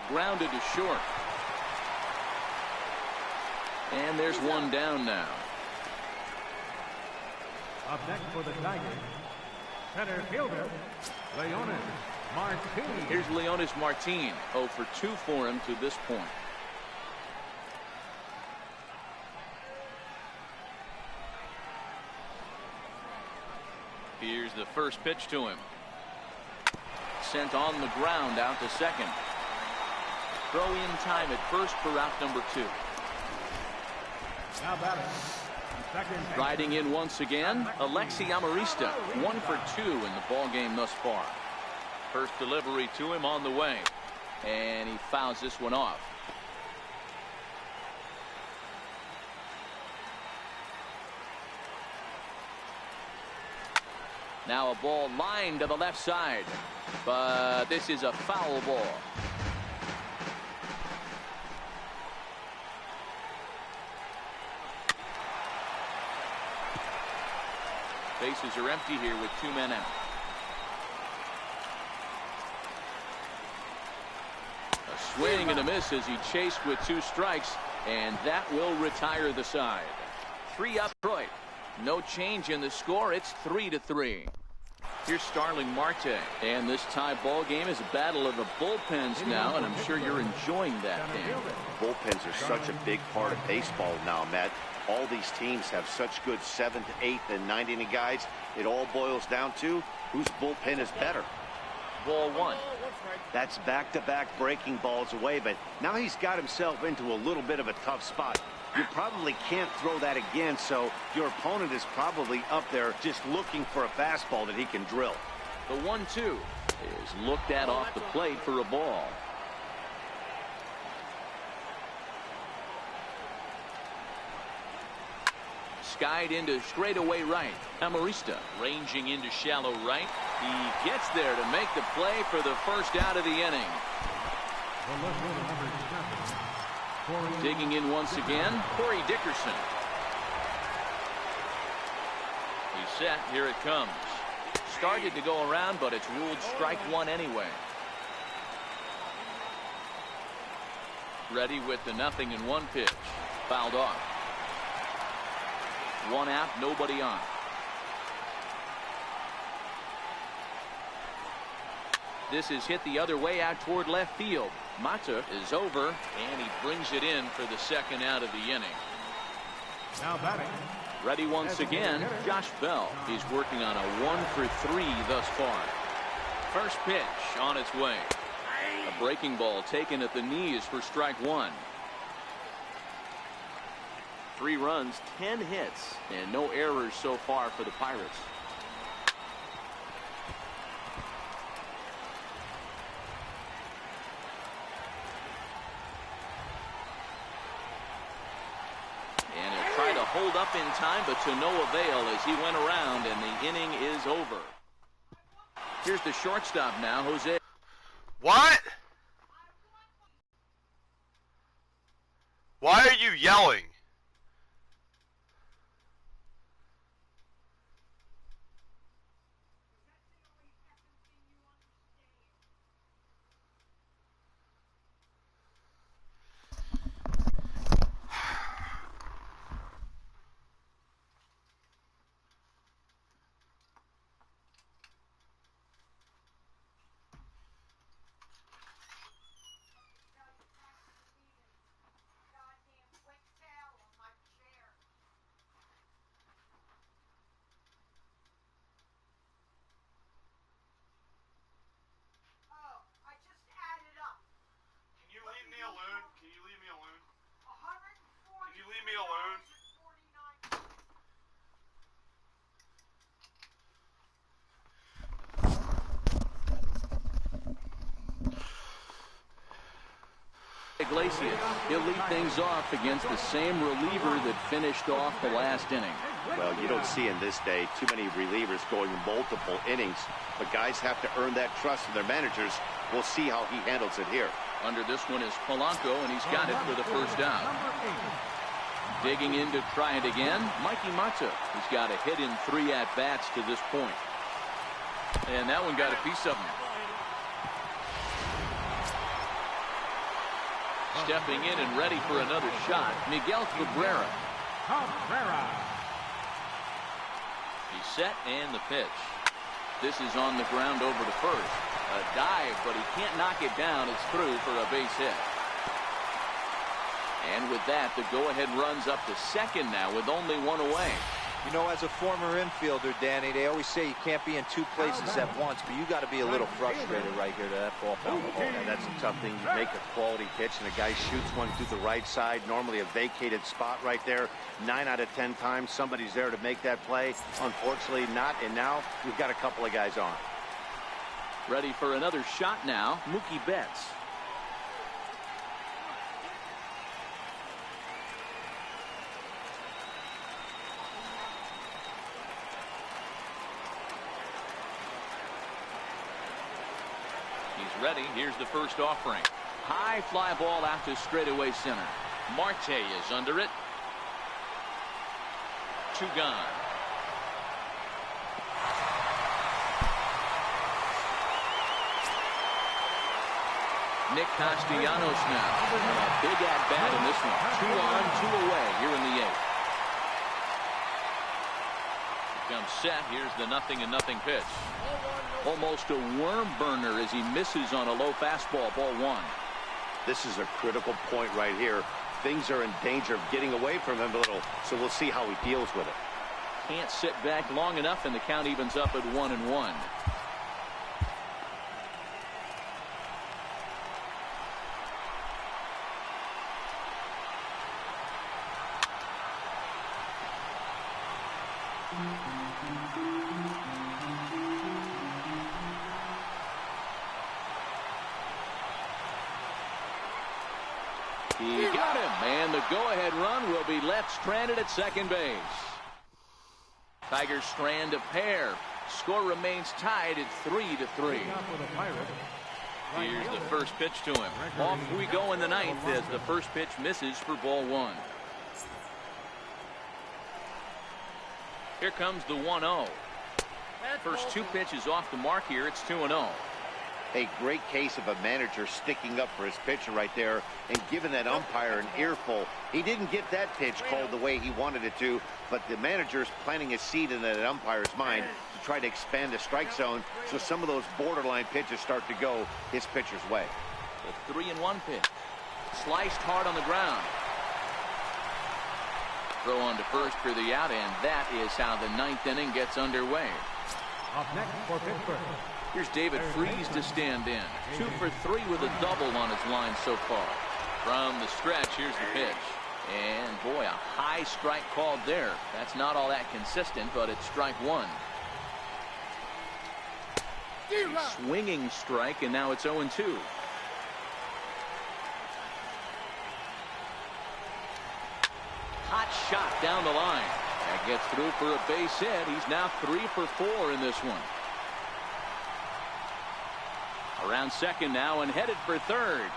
grounded to short. And there's one down now. Up next for the Tigers, center fielder, Leonys Martin. Here's Leonys Martin, 0 for 2 for him to this point. Here's the first pitch to him. Sent on the ground out to second. Throw in time at first for out number 2. Now batting. Riding in once again, Alexi Amarista, 1 for 2 in the ball game thus far. First delivery to him on the way, and he fouls this one off. Now a ball lined to the left side, but this is a foul ball. Bases are empty here with 2 men out. A swing and a miss as he chased with 2 strikes, and that will retire the side. 3 up Detroit. No change in the score. It's 3-3. Here's Starling Marte, and this tie ball game is a battle of the bullpens now, and I'm sure you're enjoying that game. Bullpens are such a big part of baseball now, Matt. All these teams have such good 7th, 8th, and 9th inning guys. It all boils down to whose bullpen is better. Ball 1. That's back-to-back breaking balls away, but now he's got himself into a little bit of a tough spot. You probably can't throw that again, so your opponent is probably up there just looking for a fastball that he can drill. The 1-2 is looked at off the plate for a ball. Skied into straightaway right. Amarista ranging into shallow right. He gets there to make the play for the first out of the inning. Digging in once again, Corey Dickerson. He's set. Here it comes. Started to go around, but it's ruled strike 1 anyway. Ready with the 0-1 pitch. Fouled off. 1 out, nobody on. This is hit the other way out toward left field. Mata is over, and he brings it in for the second out of the inning. Now batting. Ready once again, Josh Bell. He's working on a 1 for 3 thus far. First pitch on its way. A breaking ball taken at the knees for strike 1. 3 runs, 10 hits, and no errors so far for the Pirates. And he'll try to hold up in time, but to no avail as he went around, and the inning is over. Here's the shortstop now, Jose. What? Why are you yelling? Iglesias. He'll lead things off against the same reliever that finished off the last inning. Well, you don't see in this day too many relievers going multiple innings, but guys have to earn that trust from their managers. We'll see how he handles it here. Under this one is Polanco, and he's got it for the first out. Digging in to try it again, Mikey Mata. He's got a hit in 3 at-bats to this point. And that one got a piece of him. Stepping in and ready for another shot, Miguel Cabrera. Cabrera. He's set and the pitch. This is on the ground over to first. A dive, but he can't knock it down. It's through for a base hit. And with that, the go-ahead runs up to second now with only one away. You know, as a former infielder, Danny, they always say you can't be in two places at once, but you got to be a little frustrated right here to that ball foul. Yeah, that's a tough thing. You make a quality pitch and a guy shoots one through the right side, normally a vacated spot right there. 9 out of 10 times somebody's there to make that play. Unfortunately not, and now we've got a couple of guys on. Ready for another shot now, Mookie Betts. He's ready. Here's the first offering. High fly ball out to straightaway center. Marte is under it. 2 gone. Nick Castellanos now. A big at-bat in this one. 2 on, 2 away here in the 8th. Comes set. Here's the 0-0 pitch. Almost a worm burner as he misses on a low fastball. Ball 1. This is a critical point right here. Things are in danger of getting away from him a little, so we'll see how he deals with it. Can't sit back long enough, and the count evens up at 1-1. He got him, and the go-ahead run will be left stranded at second base. Tigers strand a pair. Score remains tied at 3-3. Here's the first pitch to him. Off we go in the 9th as the first pitch misses for ball 1. Here comes the 1-0. First 2 pitches off the mark here. It's 2-0. A great case of a manager sticking up for his pitcher right there and giving that umpire an earful. He didn't get that pitch called the way he wanted it to, but the manager's planting a seed in that umpire's mind to try to expand the strike zone so some of those borderline pitches start to go his pitcher's way. The 3-1 pitch. Sliced hard on the ground. Throw on to first for the out, and that is how the 9th inning gets underway. Up next for Pittsburgh. Here's David Freese to stand in. 2 for 3 with a double on his line so far. From the stretch, here's the pitch. And boy, a high strike called there. That's not all that consistent, but it's strike 1. A swinging strike, and now it's 0-2. Hot shot down the line. That gets through for a base hit. He's now 3 for 4 in this one. Around second now and headed for third.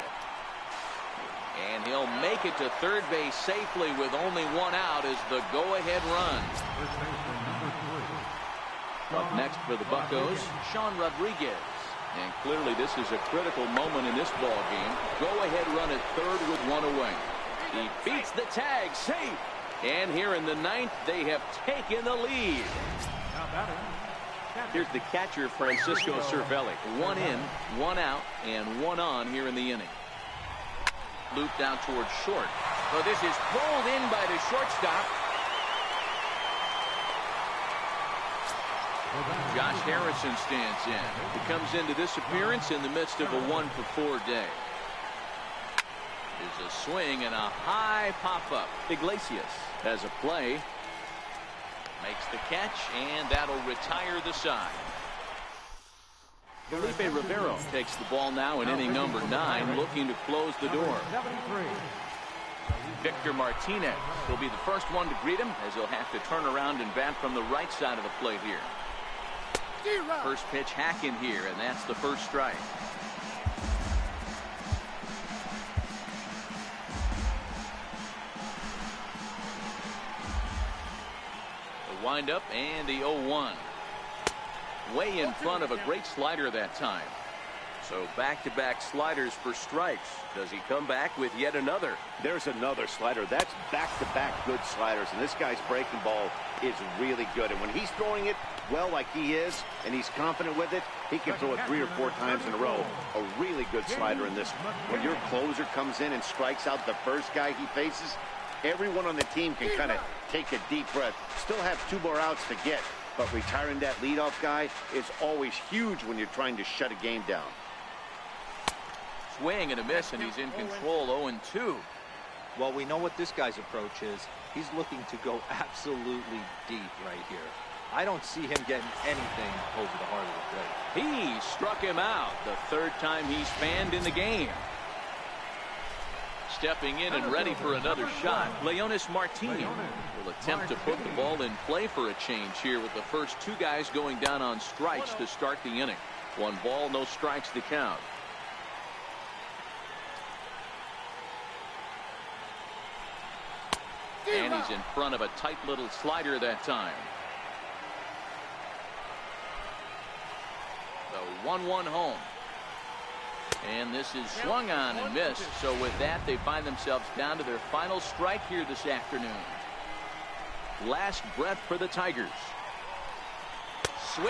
And he'll make it to third base safely with only 1 out as the go-ahead run. Up next for the Buccos, Sean Rodriguez. And clearly this is a critical moment in this ball game. Go-ahead run at third with 1 away. He beats the tag, safe. And here in the 9th, they have taken the lead. Here's the catcher, Francisco Cervelli. 1 in, 1 out, and 1 on here in the inning. Looped out towards short. So this is pulled in by the shortstop. Josh Harrison stands in. He comes into this appearance in the midst of a 1 for 4 day. There's a swing and a high pop-up. Iglesias has a play. Makes the catch, and that'll retire the side. Felipe Rivero takes the ball now in inning number 9, looking to close the door. Victor Martinez will be the first one to greet him, as he'll have to turn around and bat from the right side of the plate here. First pitch hack in here, and that's the first strike. Wind up and the 0-1. Way in front of a great slider that time. So back-to-back sliders for strikes. Does he come back with yet another? There's another slider. That's back-to-back good sliders, and this guy's breaking ball is really good. And when he's throwing it well like he is, and he's confident with it, he can throw it 3 or 4 times in a row. A really good slider in this one. When your closer comes in and strikes out the first guy he faces, everyone on the team can kind of take a deep breath. Still have 2 more outs to get, but retiring that leadoff guy is always huge when you're trying to shut a game down. Swing and a miss, and he's in control. 0-2. Well, we know what this guy's approach is. He's looking to go absolutely deep right here. I don't see him getting anything over the heart of the plate. He struck him out the 3rd time he's fanned in the game. Stepping in and ready for another shot, Leonys Martin will attempt to put the ball in play for a change here with the first 2 guys going down on strikes to start the inning. 1 ball, no strikes to count. And he's in front of a tight little slider that time. The 1-1 home. And this is swung on and missed. So with that, they find themselves down to their final strike here this afternoon. Last breath for the Tigers. Swing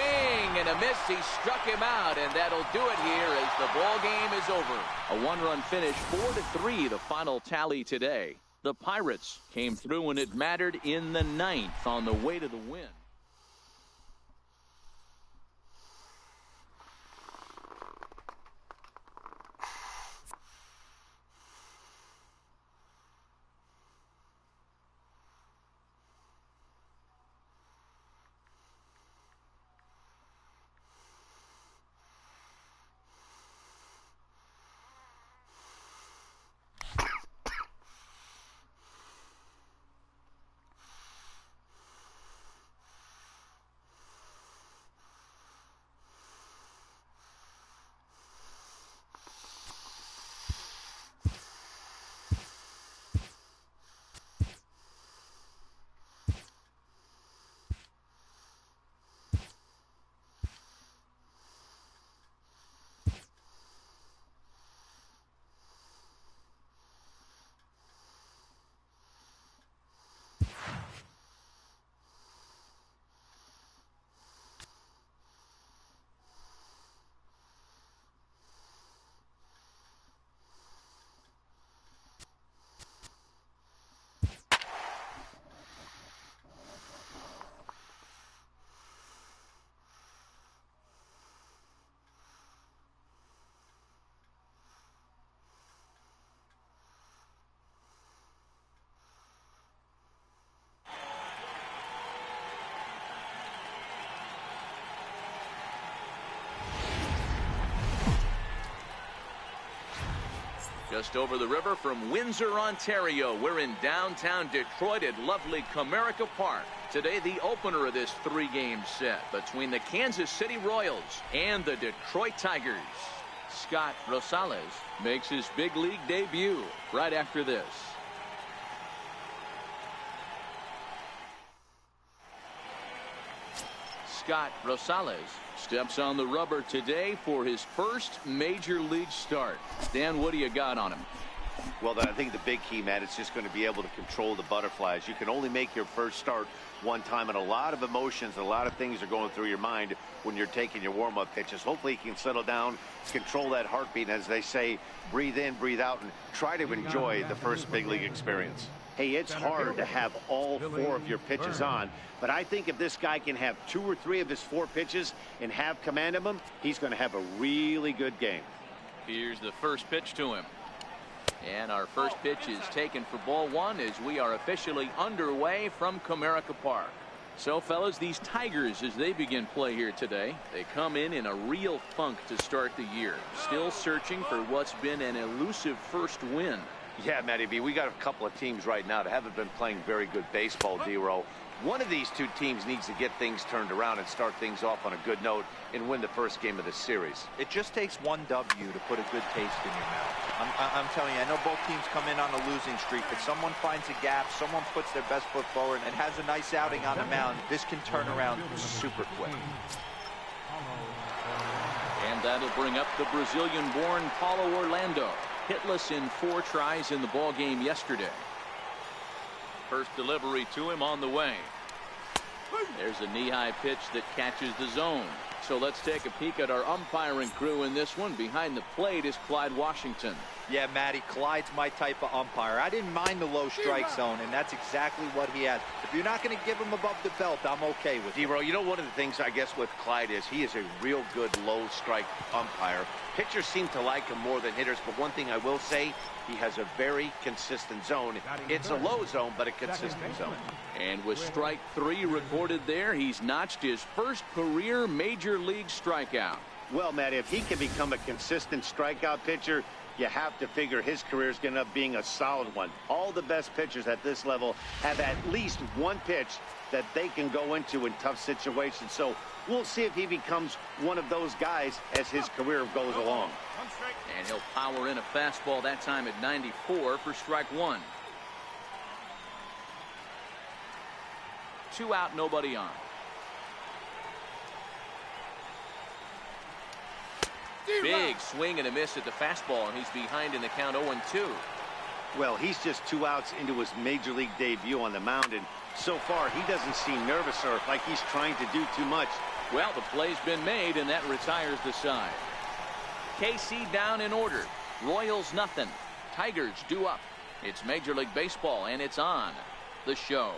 and a miss. He struck him out, and that'll do it here as the ball game is over. A 1-run finish, 4-3, the final tally today. The Pirates came through when it mattered in the 9th on the way to the win. Just over the river from Windsor, Ontario, we're in downtown Detroit at lovely Comerica Park. Today, the opener of this 3-game set between the Kansas City Royals and the Detroit Tigers. Scott Rosales makes his big league debut right after this. Scott Rosales steps on the rubber today for his first major league start. Dan, what do you got on him? Well, I think the big key, Matt, is just going to be able to control the butterflies. You can only make your first start one time, and a lot of emotions, a lot of things are going through your mind when you're taking your warm-up pitches. Hopefully he can settle down, control that heartbeat, and as they say, breathe in, breathe out, and try to enjoy the first big league experience. Hey, it's hard to have all 4 of your pitches on, but I think if this guy can have 2 or 3 of his 4 pitches and have command of them, he's going to have a really good game. Here's the first pitch to him. And our first pitch is taken for ball 1 as we are officially underway from Comerica Park. So, fellas, these Tigers, as they begin play here today, they come in a real funk to start the year. Still searching for what's been an elusive first win. Yeah, Matty B, we got a couple of teams right now that haven't been playing very good baseball, D-Row. One of these 2 teams needs to get things turned around and start things off on a good note and win the first game of the series. It just takes 1 W to put a good taste in your mouth. I'm telling you, I know both teams come in on a losing streak, but someone finds a gap, someone puts their best foot forward and has a nice outing on the mound. This can turn around super quick. And And that'll bring up the Brazilian-born Paulo Orlando. Hitless in 4 tries in the ball game yesterday. First delivery to him on the way. There's a knee-high pitch that catches the zone. So let's take a peek at our umpiring crew in this one. Behind the plate is Clyde Washington. Yeah, Matty, Clyde's my type of umpire. I didn't mind the low strike zone, and that's exactly what he has. If you're not going to give him above the belt, I'm okay with it. D-Row, you know, one of the things I guess with Clyde is he is a real good low strike umpire. Pitchers seem to like him more than hitters, but one thing I will say, he has a very consistent zone. It's a low zone, but a consistent zone. And with strike 3 recorded there, he's notched his first career major league strikeout. Well, Matt, if he can become a consistent strikeout pitcher, you have to figure his career is going to end up being a solid one. All the best pitchers at this level have at least one pitch that they can go into in tough situations. So we'll see if he becomes one of those guys as his career goes along. And he'll power in a fastball that time at 94 for strike 1. 2 out, nobody on. Big swing and a miss at the fastball, and he's behind in the count 0-2. Well, he's just 2 outs into his major league debut on the mound, and so far he doesn't seem nervous or like he's trying to do too much. Well, the play's been made, and that retires the side. KC down in order. Royals nothing. Tigers due up. It's Major League Baseball, and it's on the show.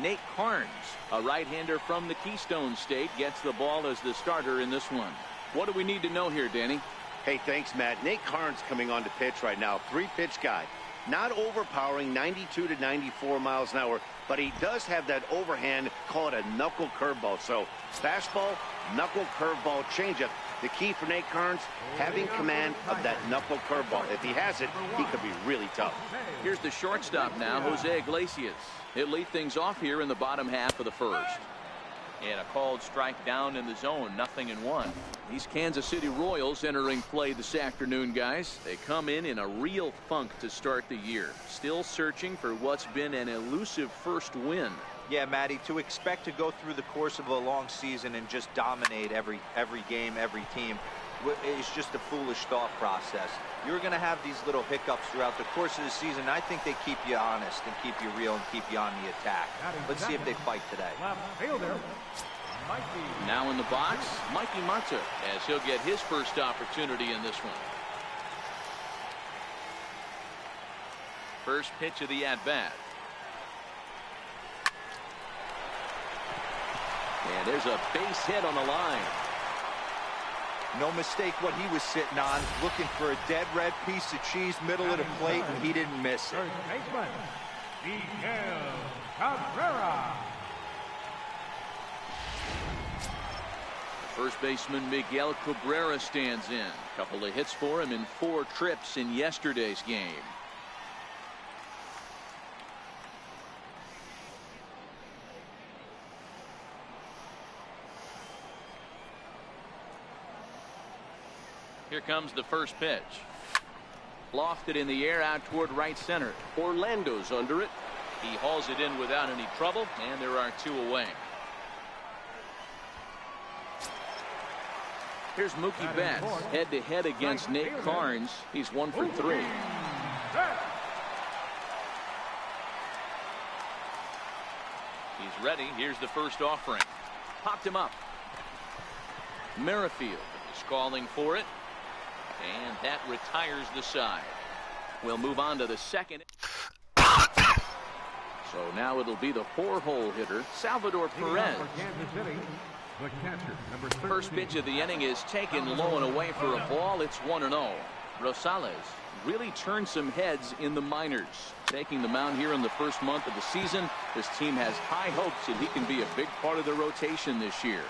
Nate Karns, a right-hander from the Keystone State, gets the ball as the starter in this one. What do we need to know here, Danny? Hey, thanks, Matt. Nate Karns coming on to pitch right now. 3-pitch guy. Not overpowering, 92 to 94 miles an hour, but he does have that overhand, call it a knuckle curveball. So fastball, knuckle curveball, changeup. The key for Nate Karns, having command of that knuckle curveball. If he has it, he could be really tough. Here's the shortstop now, Jose Iglesias. He'll lead things off here in the bottom half of the first. And a called strike down in the zone, 0-1. These Kansas City Royals entering play this afternoon, guys. They come in a real funk to start the year. Still searching for what's been an elusive first win. Yeah, Matty, to expect to go through the course of a long season and just dominate every game, every team, is just a foolish thought process. You're going to have these little hiccups throughout the course of the season. I think they keep you honest and keep you real and keep you on the attack. Let's see if they fight today. Now in the box, Mikey Mata, as he'll get his first opportunity in this one. First pitch of the at-bat. And there's a base hit on the line. No mistake what he was sitting on, looking for a dead red piece of cheese middle of the plate, and he didn't miss it. First baseman, Miguel Cabrera. First baseman Miguel Cabrera stands in. A couple of hits for him in 4 trips in yesterday's game. Here comes the first pitch. Lofted in the air out toward right center. Orlando's under it. He hauls it in without any trouble, and there are 2 away. Here's Mookie Betts head-to-head against Nate Karns. He's 1 for 3. He's ready. Here's the first offering. Popped him up. Merrifield is calling for it. And that retires the side. We'll move on to the second. So now it'll be the 4-hole hitter, Salvador Perez. First pitch of the inning is taken low and away for a ball. It's 1-0. Rosales really turned some heads in the minors. Taking the mound here in the first month of the season, this team has high hopes that he can be a big part of the rotation this year.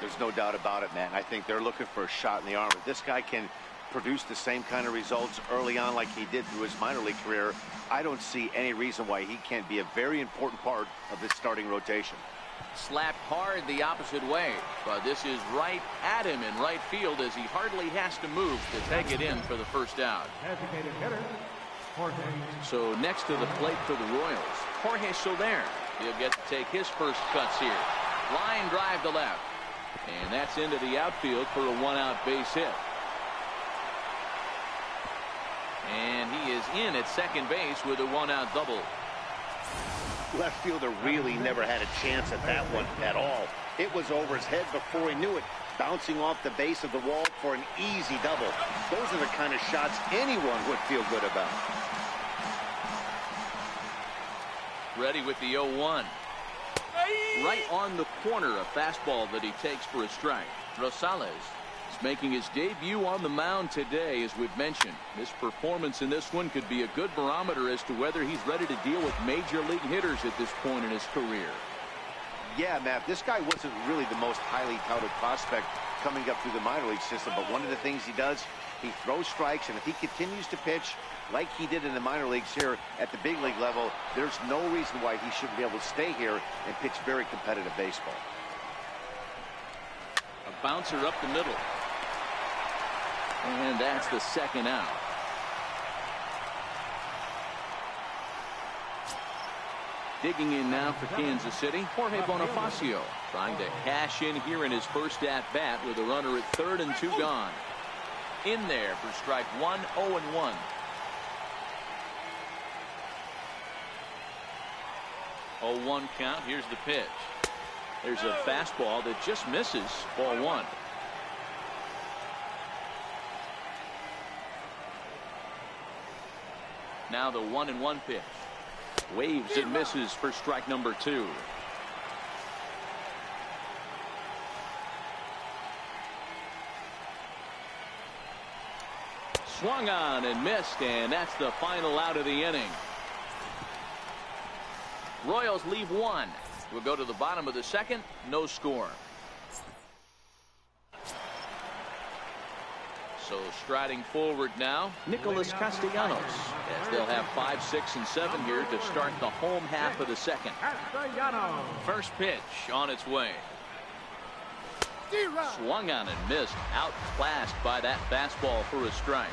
There's no doubt about it, man. I think they're looking for a shot in the arm. If this guy can produce the same kind of results early on like he did through his minor league career, I don't see any reason why he can't be a very important part of this starting rotation. Slapped hard the opposite way, but this is right at him in right field as he hardly has to move to take it in for the first out. Designated hitter, Jorge. So next to the plate for the Royals, Jorge Soler. He'll get to take his first cuts here. Line drive to left. And that's into the outfield for a one-out base hit. And he is in at second base with a one-out double. Left fielder really never had a chance at that one at all. It was over his head before he knew it, bouncing off the base of the wall for an easy double. Those are the kind of shots anyone would feel good about. Ready with the 0-1. Right on the corner, a fastball that he takes for a strike. Rosales is making his debut on the mound today, as we've mentioned. This performance in this one could be a good barometer as to whether he's ready to deal with major league hitters at this point in his career. Yeah, Matt, this guy wasn't really the most highly touted prospect coming up through the minor league system, but one of the things he does, he throws strikes, and if he continues to pitch like he did in the minor leagues here at the big league level, there's no reason why he shouldn't be able to stay here and pitch very competitive baseball. A bouncer up the middle. And that's the second out. Digging in now for Kansas City, Jorge Bonifacio trying to cash in here in his first at-bat with a runner at third and 2 gone. In there for strike one, 0-1. Oh, 1 count. Here's the pitch. There's a fastball that just misses. Ball 1. Now the 1-1 pitch. Waves and misses for strike number 2. Swung on and missed, and that's the final out of the inning. Royals leave 1. We'll go to the bottom of the second. No score. So striding forward now, Nicholas Castellanos, as they'll have 5, 6, and 7 here to start the home half of the second. Castellanos. First pitch on its way. Swung on and missed. Outclassed by that fastball for a strike.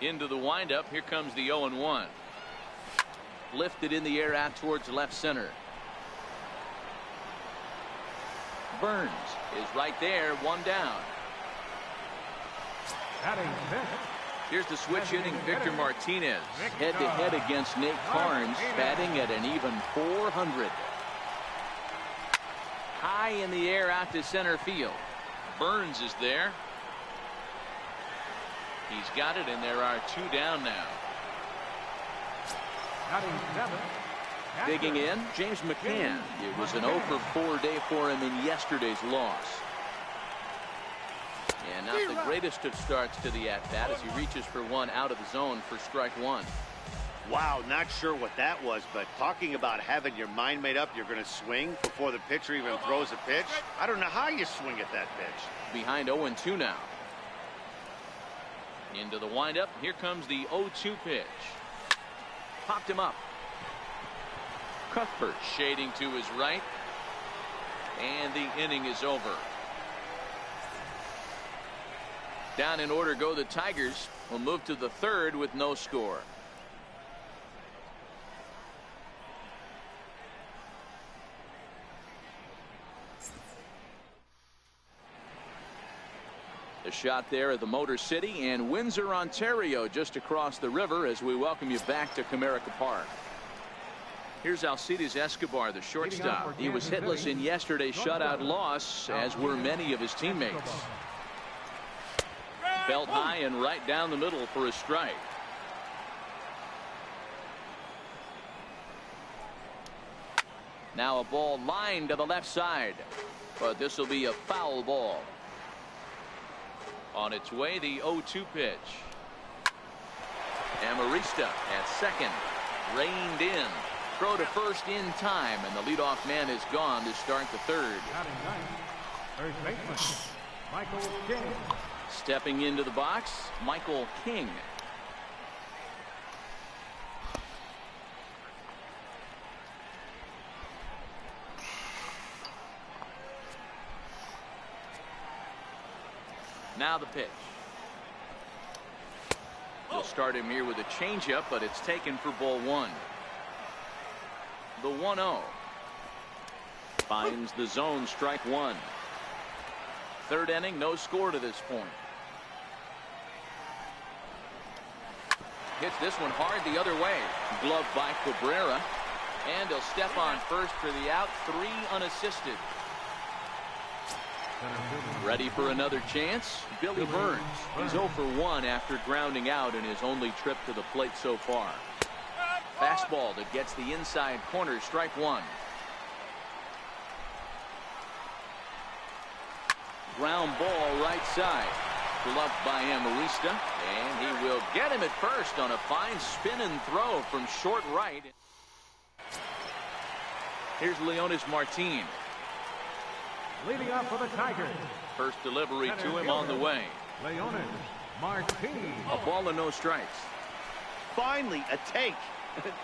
Into the windup. Here comes the 0-1. Lifted in the air out towards left center. Burns is right there, 1 down. Batting fifth. Here's the switch hitting Victor Martinez, head-to-head against Nate Carnes, batting at an even .400. High in the air out to center field. Burns is there. He's got it, and there are 2 down now. Batting seventh. Digging in, James McCann. It was an 0-for-4 day for him in yesterday's loss. And not the greatest of starts to the at-bat as he reaches for 1 out of the zone for strike 1. Wow, not sure what that was, but talking about having your mind made up you're going to swing before the pitcher even throws a pitch. I don't know how you swing at that pitch. Behind 0-2 now. Into the windup. Here comes the 0-2 pitch. Popped him up. Cuthbert shading to his right. And the inning is over. Down in order go the Tigers. Will move to the 3rd with no score. A shot there at the Motor City and Windsor, Ontario, just across the river as we welcome you back to Comerica Park. Here's Alcides Escobar, the shortstop. He was hitless in yesterday's shutout loss, as were many of his teammates. Belt high and right down the middle for a strike. Now a ball lined to the left side, but this will be a foul ball. On its way, the 0-2 pitch. Amarista at second, reined in. Throw to first in time, and the leadoff man is gone to start the 3rd. Batting ninth. First baseman Michael King. Stepping into the box, Michael King. Now the pitch. We'll start him here with a changeup, but it's taken for ball 1. The 1-0. Finds the zone, strike one. Third inning, no score to this point. Hits this one hard the other way. Gloved by Cabrera. And he'll step on first for the out. 3 unassisted. Ready for another chance? Billy Burns. He's 0 for 1 after grounding out in his only trip to the plate so far. Fastball that gets the inside corner, strike one. Ground ball right side. Gloved by Amarista. And he will get him at first on a fine spin and throw from short right. Here's Leonis Martin. Leading up for the Tigers. First delivery to him on the way. Leonis Martin. A ball and no strikes. Finally, a take.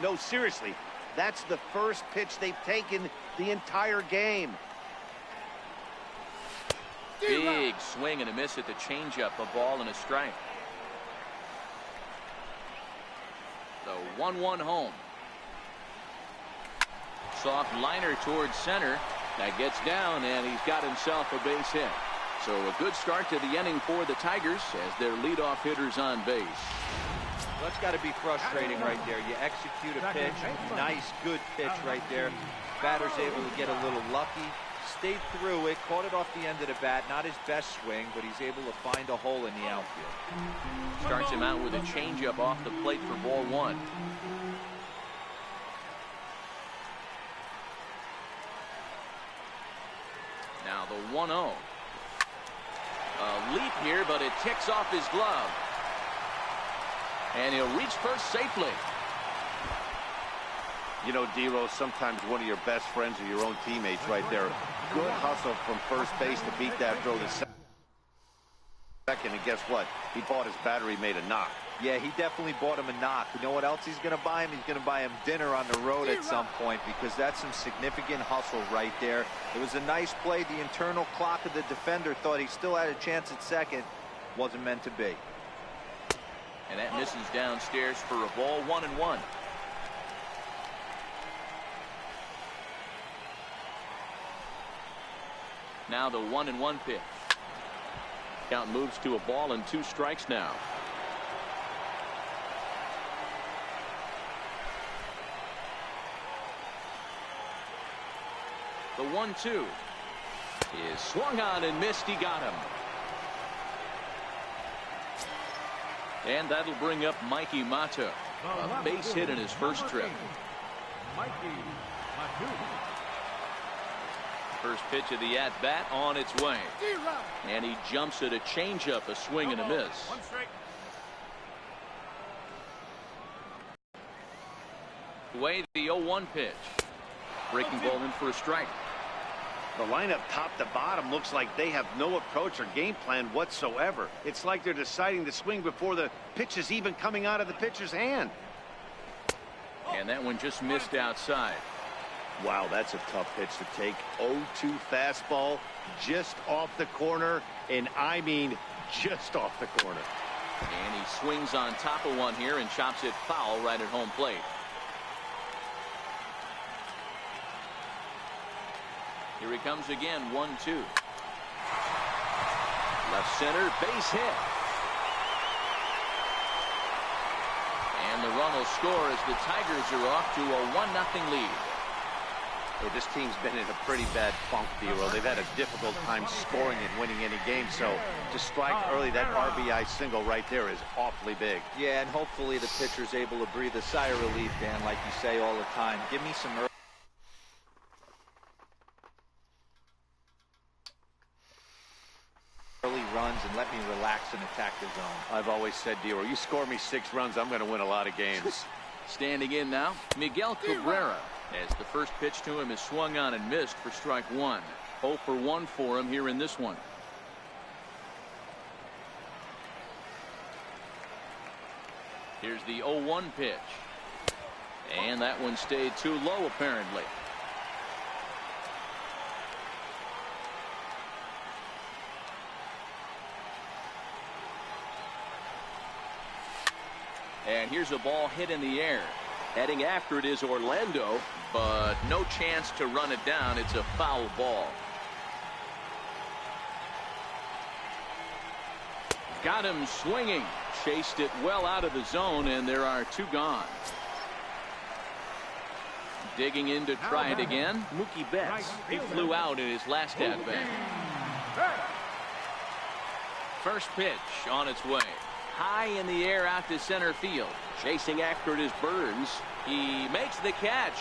No, seriously. That's the first pitch they've taken the entire game. Big swing and a miss at the changeup. A ball and a strike. The 1-1 home. Soft liner towards center. That gets down, and he's got himself a base hit. So a good start to the inning for the Tigers as their leadoff hitter's on base. That's got to be frustrating right there. You execute a pitch, nice, good pitch right there. Batter's able to get a little lucky, stayed through it, caught it off the end of the bat. Not his best swing, but he's able to find a hole in the outfield. Starts him out with a changeup off the plate for ball one. Now the 1-0. A leap here, but it ticks off his glove. And he'll reach first safely. You know, D-Rose, sometimes one of your best friends are your own teammates right there. Good hustle from first base to beat that throw to second. And guess what? He bought his battery made a knock. Yeah, he definitely bought him a knock. You know what else he's going to buy him? He's going to buy him dinner on the road at some point, because that's some significant hustle right there. It was a nice play. The internal clock of the defender thought he still had a chance at second. Wasn't meant to be. And that misses downstairs for a ball, 1-1. Now the 1-1 pitch. Count moves to a ball and 2 strikes now. The 1-2 is swung on and missed. He got him. And that'll bring up Mikey Mata. A base hit in his first trip. Mikey Matu. First pitch of the at-bat on its way. And he jumps at a changeup, a swing and a miss. Away the 0-1 pitch. Breaking ball in for a strike. The lineup top to bottom looks like they have no approach or game plan whatsoever. It's like they're deciding to swing before the pitch is even coming out of the pitcher's hand. And that one just missed outside. Wow, that's a tough pitch to take. 0-2 fastball just off the corner, and I mean just off the corner. And he swings on top of one here and chops it foul right at home plate. Here he comes again, 1-2. Left center, base hit. And the run will score as the Tigers are off to a 1-0 lead. Well, this team's been in a pretty bad funk, D-Roll. They've had a difficult time scoring and winning any game, so to strike early, that RBI single right there is awfully big. Yeah, and hopefully the pitcher's able to breathe a sigh of relief, Dan, like you say all the time. Give me some early runs and let me relax and attack the zone. I've always said, D-Roll, you score me 6 runs, I'm going to win a lot of games. Standing in now, Miguel Cabrera, as the first pitch to him is swung on and missed for strike one. 0 for 1 for him here in this one. Here's the 0-1 pitch. And that one stayed too low, apparently. And here's a ball hit in the air. Heading after it is Orlando. But no chance to run it down. It's a foul ball. Got him swinging. Chased it well out of the zone, and there are two gone. Digging in to try it again. Mookie Betts. He flew out in his last at-bat. First pitch on its way. High in the air out to center field. Chasing after it is Burns. He makes the catch.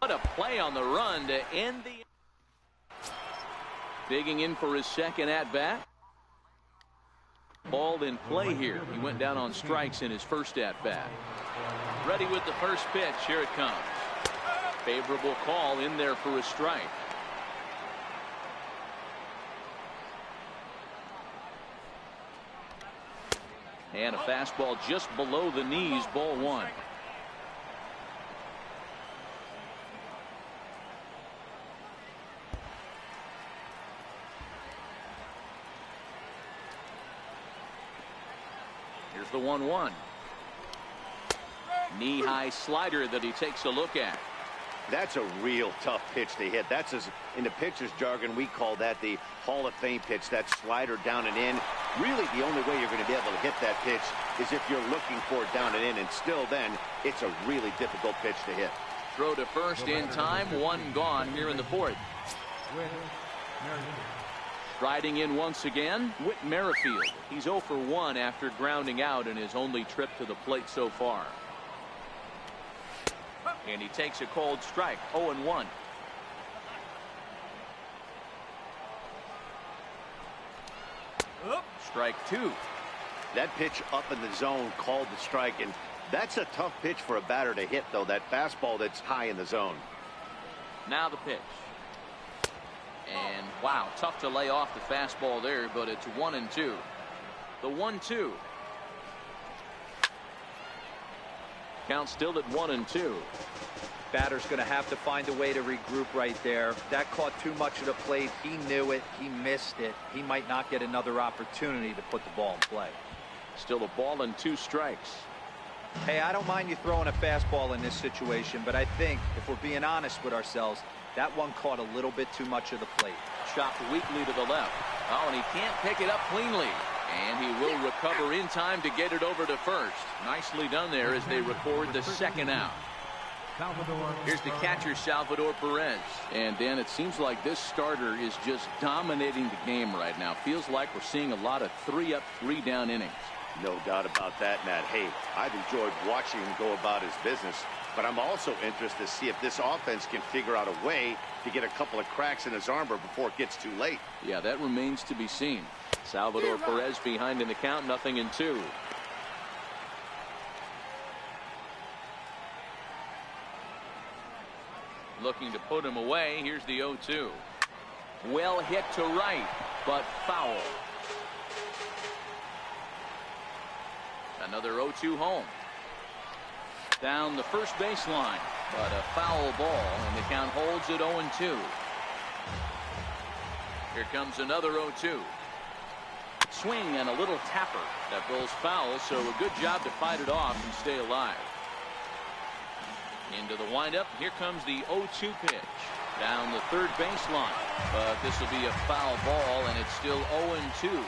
What a play on the run to end the. Digging in for his second at-bat. Ball in play here. He went down on strikes in his first at-bat. Ready with the first pitch. Here it comes. Favorable call in there for a strike. And a fastball just below the knees. Ball one. Here's the 1-1. Knee-high slider that he takes a look at. That's a real tough pitch to hit. That's, in the pitcher's jargon, we call that the Hall of Fame pitch. That slider down and in. Really, the only way you're going to be able to hit that pitch is if you're looking for it down and in, and still then, it's a really difficult pitch to hit. Throw to first in time, one gone here in the fourth. Whit Merrifield. Striding in once again, Whit Merrifield. He's 0 for 1 after grounding out in his only trip to the plate so far. And he takes a cold strike, 0-1. Strike 2. That pitch up in the zone called the strike, and that's a tough pitch for a batter to hit, though, that fastball that's high in the zone. Now the pitch. And wow, tough to lay off the fastball there, but it's 1-2. The 1-2. Count still at 1-2. Batter's going to have to find a way to regroup right there. That caught too much of the plate. He knew it. He missed it. He might not get another opportunity to put the ball in play. Still a ball and 2 strikes. Hey, I don't mind you throwing a fastball in this situation, but I think if we're being honest with ourselves, that one caught a little bit too much of the plate. Chopped weakly to the left. Oh, and he can't pick it up cleanly. And he will recover in time to get it over to first. Nicely done there as they record the second out. Salvador. Here's the catcher, Salvador Perez. And Dan, it seems like this starter is just dominating the game right now. Feels like we're seeing a lot of 3-up, 3-down innings. No doubt about that, Matt. Hey, I've enjoyed watching him go about his business, but I'm also interested to see if this offense can figure out a way to get a couple of cracks in his armor before it gets too late. Yeah, that remains to be seen. Salvador Perez behind in the count, 0-2. Looking to put him away. Here's the 0-2. Well hit to right, but foul. Another 0-2 home. Down the first baseline, but a foul ball, and the count holds at 0-2. Here comes another 0-2. Swing and a little tapper. That goes foul, so a good job to fight it off and stay alive. Into the windup. Here comes the 0-2 pitch. Down the third baseline. But this will be a foul ball, and it's still 0-2.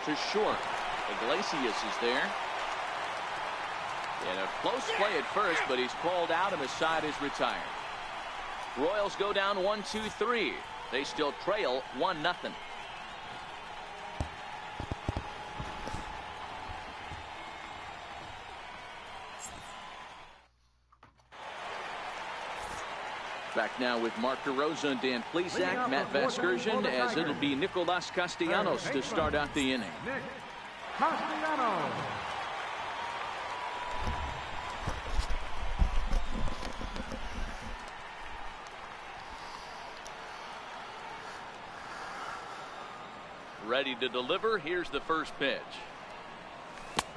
To short. Iglesias is there. And a close play at first, but he's called out and the side is retired. Royals go down 1-2-3. They still trail 1-0. Back now with Mark DeRosa and Dan Plesac, Matt Vasgersian, as it'll be Nicolas Castellanos to start out the inning. Nick Castellanos. Ready to deliver. Here's the first pitch.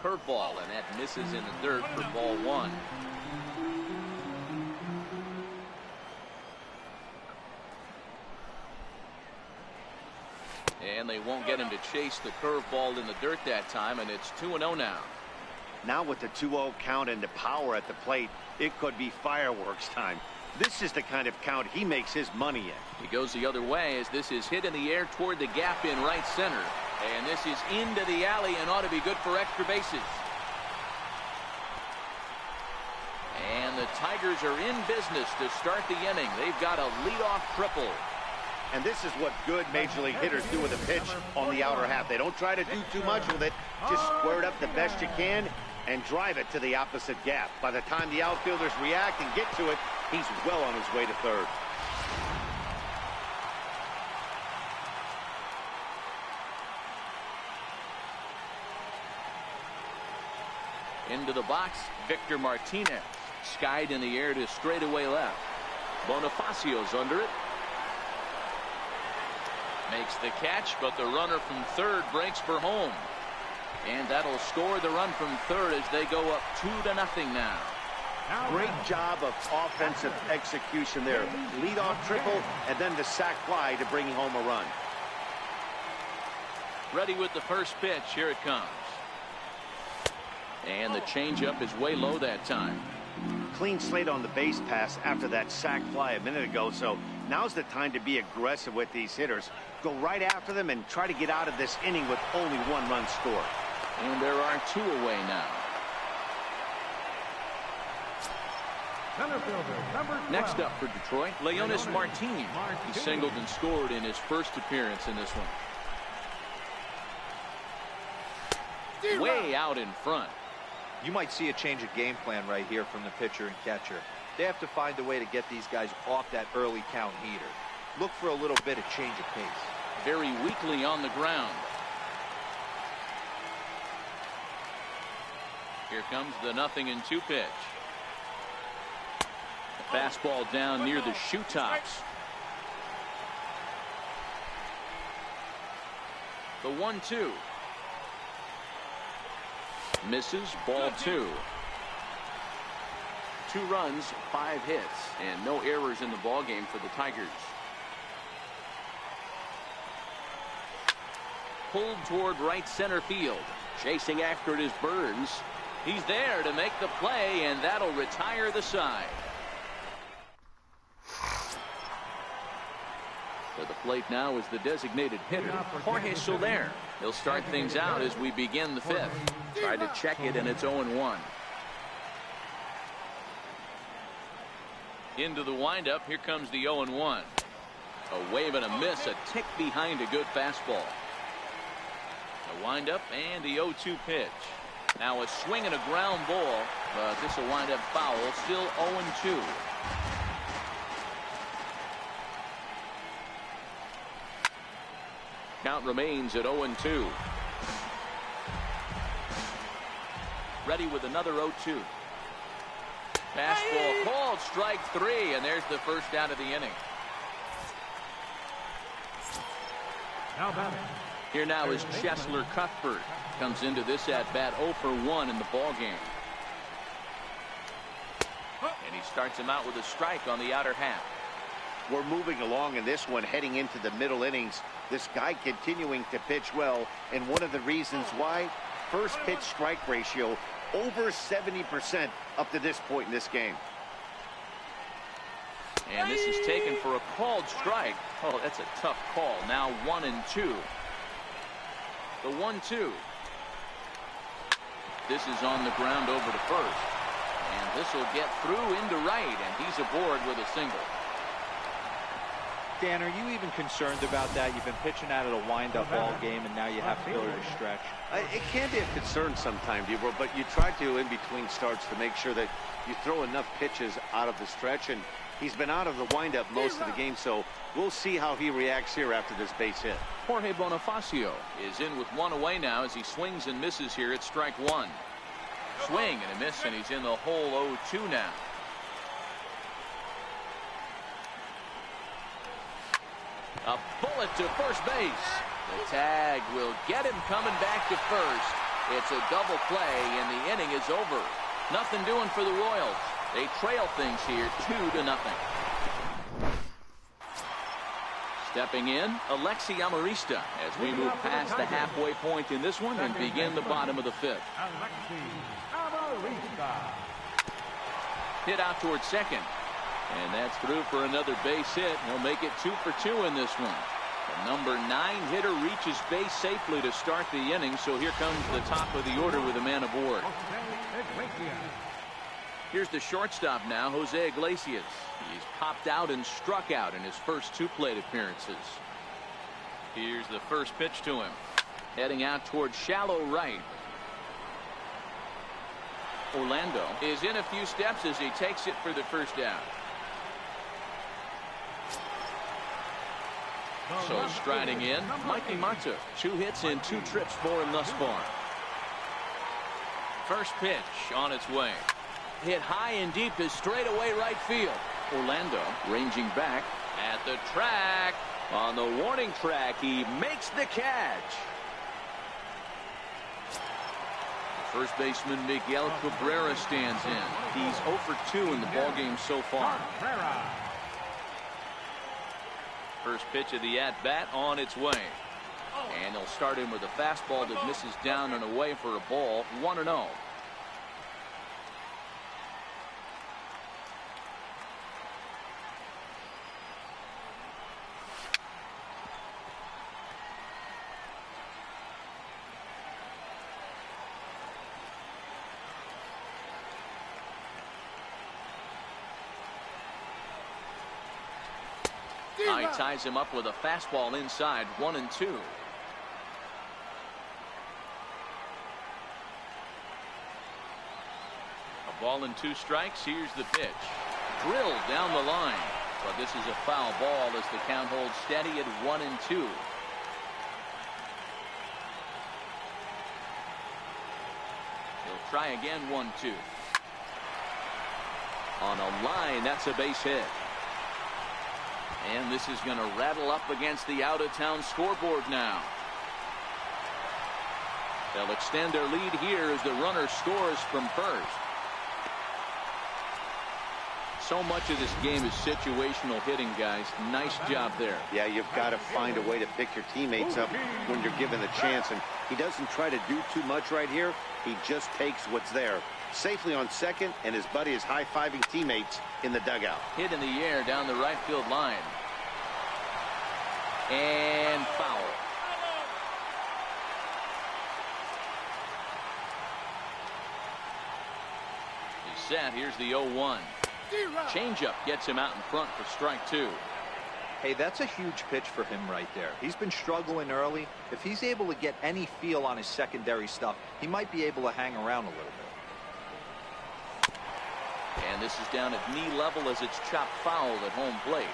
Curveball, and that misses in the dirt for ball 1. And they won't get him to chase the curveball in the dirt that time, and it's 2-0 now. Now with the 2-0 count and the power at the plate, it could be fireworks time. This is the kind of count he makes his money in. He goes the other way as this is hit in the air toward the gap in right center. And this is into the alley and ought to be good for extra bases. And the Tigers are in business to start the inning. They've got a leadoff triple. And this is what good major league hitters do with a pitch on the outer half. They don't try to do too much with it. Just square it up the best you can and drive it to the opposite gap. By the time the outfielders react and get to it, he's well on his way to third. Into the box, Victor Martinez. Skied in the air to straightaway left. Bonifacio's under it. Makes the catch, but the runner from third breaks for home. And that'll score the run from third as they go up 2-0 now. Great job of offensive execution there. Leadoff triple and then the sac fly to bring home a run. Ready with the first pitch. Here it comes. And the changeup is way low that time. Clean slate on the base pass after that sac fly a minute ago, so now's the time to be aggressive with these hitters. Go right after them and try to get out of this inning with only 1 run scored. And there are 2 away now. Center fielder, number 12. Next up for Detroit, Leonis Martin. He singled and scored in his first appearance in this one. Way out in front. You might see a change of game plan right here from the pitcher and catcher. They have to find a way to get these guys off that early count heater. Look for a little bit of change of pace. Very weakly on the ground. Here comes the 0-2 pitch. The fastball down near the shoe tops. The 1-2. Misses, ball 2. 2 runs, 5 hits, and no errors in the ball game for the Tigers. Pulled toward right center field. Chasing after it is Burns. He's there to make the play, and that'll retire the side. To the plate now is the designated hitter, Jorge Soler. He'll start things out as we begin the 5th. Tried to check it, and it's 0-1. Into the windup. Here comes the 0-1. A wave and a miss, a tick behind a good fastball. The windup and the 0-2 pitch. Now a swing and a ground ball, but this will wind up foul. Still 0-2. Count remains at 0-2. Ready with another 0-2. Fastball called, strike 3, and there's the first out of the inning. Now batting. Here now is Cheslor Cuthbert. Comes into this at bat 0 for 1 in the ball game. And he starts him out with a strike on the outer half. We're moving along in this one, heading into the middle innings. This guy continuing to pitch well, and one of the reasons why, first pitch strike ratio over 70% up to this point in this game. And this is taken for a called strike. Oh, that's a tough call. Now 1-2. The 1-2. This is on the ground over to first. And this will get through into right, and he's aboard with a single. Dan, are you even concerned about that? You've been pitching out of the wind-up all game, and now you have to go to the stretch. It can be a concern sometimes, Debo, but you try to, in between starts, to make sure that you throw enough pitches out of the stretch, and he's been out of the windup most of the game, so we'll see how he reacts here after this base hit. Jorge Bonifacio is in with 1 away now as he swings and misses here at strike 1. Swing and a miss, and he's in the hole 0-2 now. A bullet to first base. The tag will get him coming back to first. It's a double play, and the inning is over. Nothing doing for the Royals. They trail things here 2-0. Stepping in, Alexi Amarista as we move past the halfway point in this one and begin the bottom of the 5th. Alexi Amarista. Hit out towards second. And that's through for another base hit. He'll make it 2 for 2 in this one. The number 9 hitter reaches base safely to start the inning, so here comes the top of the order with a man aboard. Here's the shortstop now, Jose Iglesias. He's popped out and struck out in his first 2 plate appearances. Here's the first pitch to him. Heading out towards shallow right. Orlando is in a few steps as he takes it for the first out. So striding in, Mikey Mata. 2 hits and 2 trips for him thus far. First pitch on its way. Hit high and deep to straightaway right field. Orlando ranging back at the track. On the warning track, he makes the catch. First baseman Miguel Cabrera stands in. He's 0 for 2 in the ballgame so far. First pitch of the at-bat on its way. And they'll start him with a fastball that misses down and away for a ball. 1-0. He ties him up with a fastball inside, 1-2. A ball and 2 strikes. Here's the pitch. Drilled down the line. But this is a foul ball as the count holds steady at 1-2. He'll try again, 1-2. On a line, that's a base hit. And this is going to rattle up against the out-of-town scoreboard now. They'll extend their lead here as the runner scores from first. So much of this game is situational hitting, guys. Nice job there. Yeah, you've got to find a way to pick your teammates up when you're given the chance. And he doesn't try to do too much right here. He just takes what's there. Safely on second, and his buddy is high-fiving teammates in the dugout. Hit in the air down the right field line. And foul. He's set. Here's the 0-1. Changeup gets him out in front for strike 2. Hey, that's a huge pitch for him right there. He's been struggling early. If he's able to get any feel on his secondary stuff, he might be able to hang around a little bit. And this is down at knee level as it's chopped foul at home plate.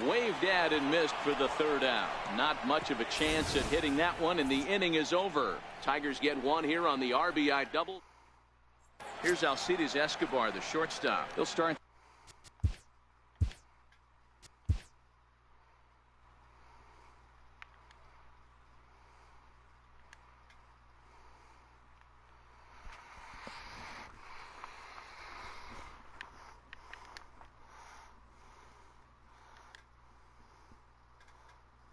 Waved at and missed for the 3rd out. Not much of a chance at hitting that one, and the inning is over. Tigers get one here on the RBI double. Here's Alcides Escobar, the shortstop. He'll start.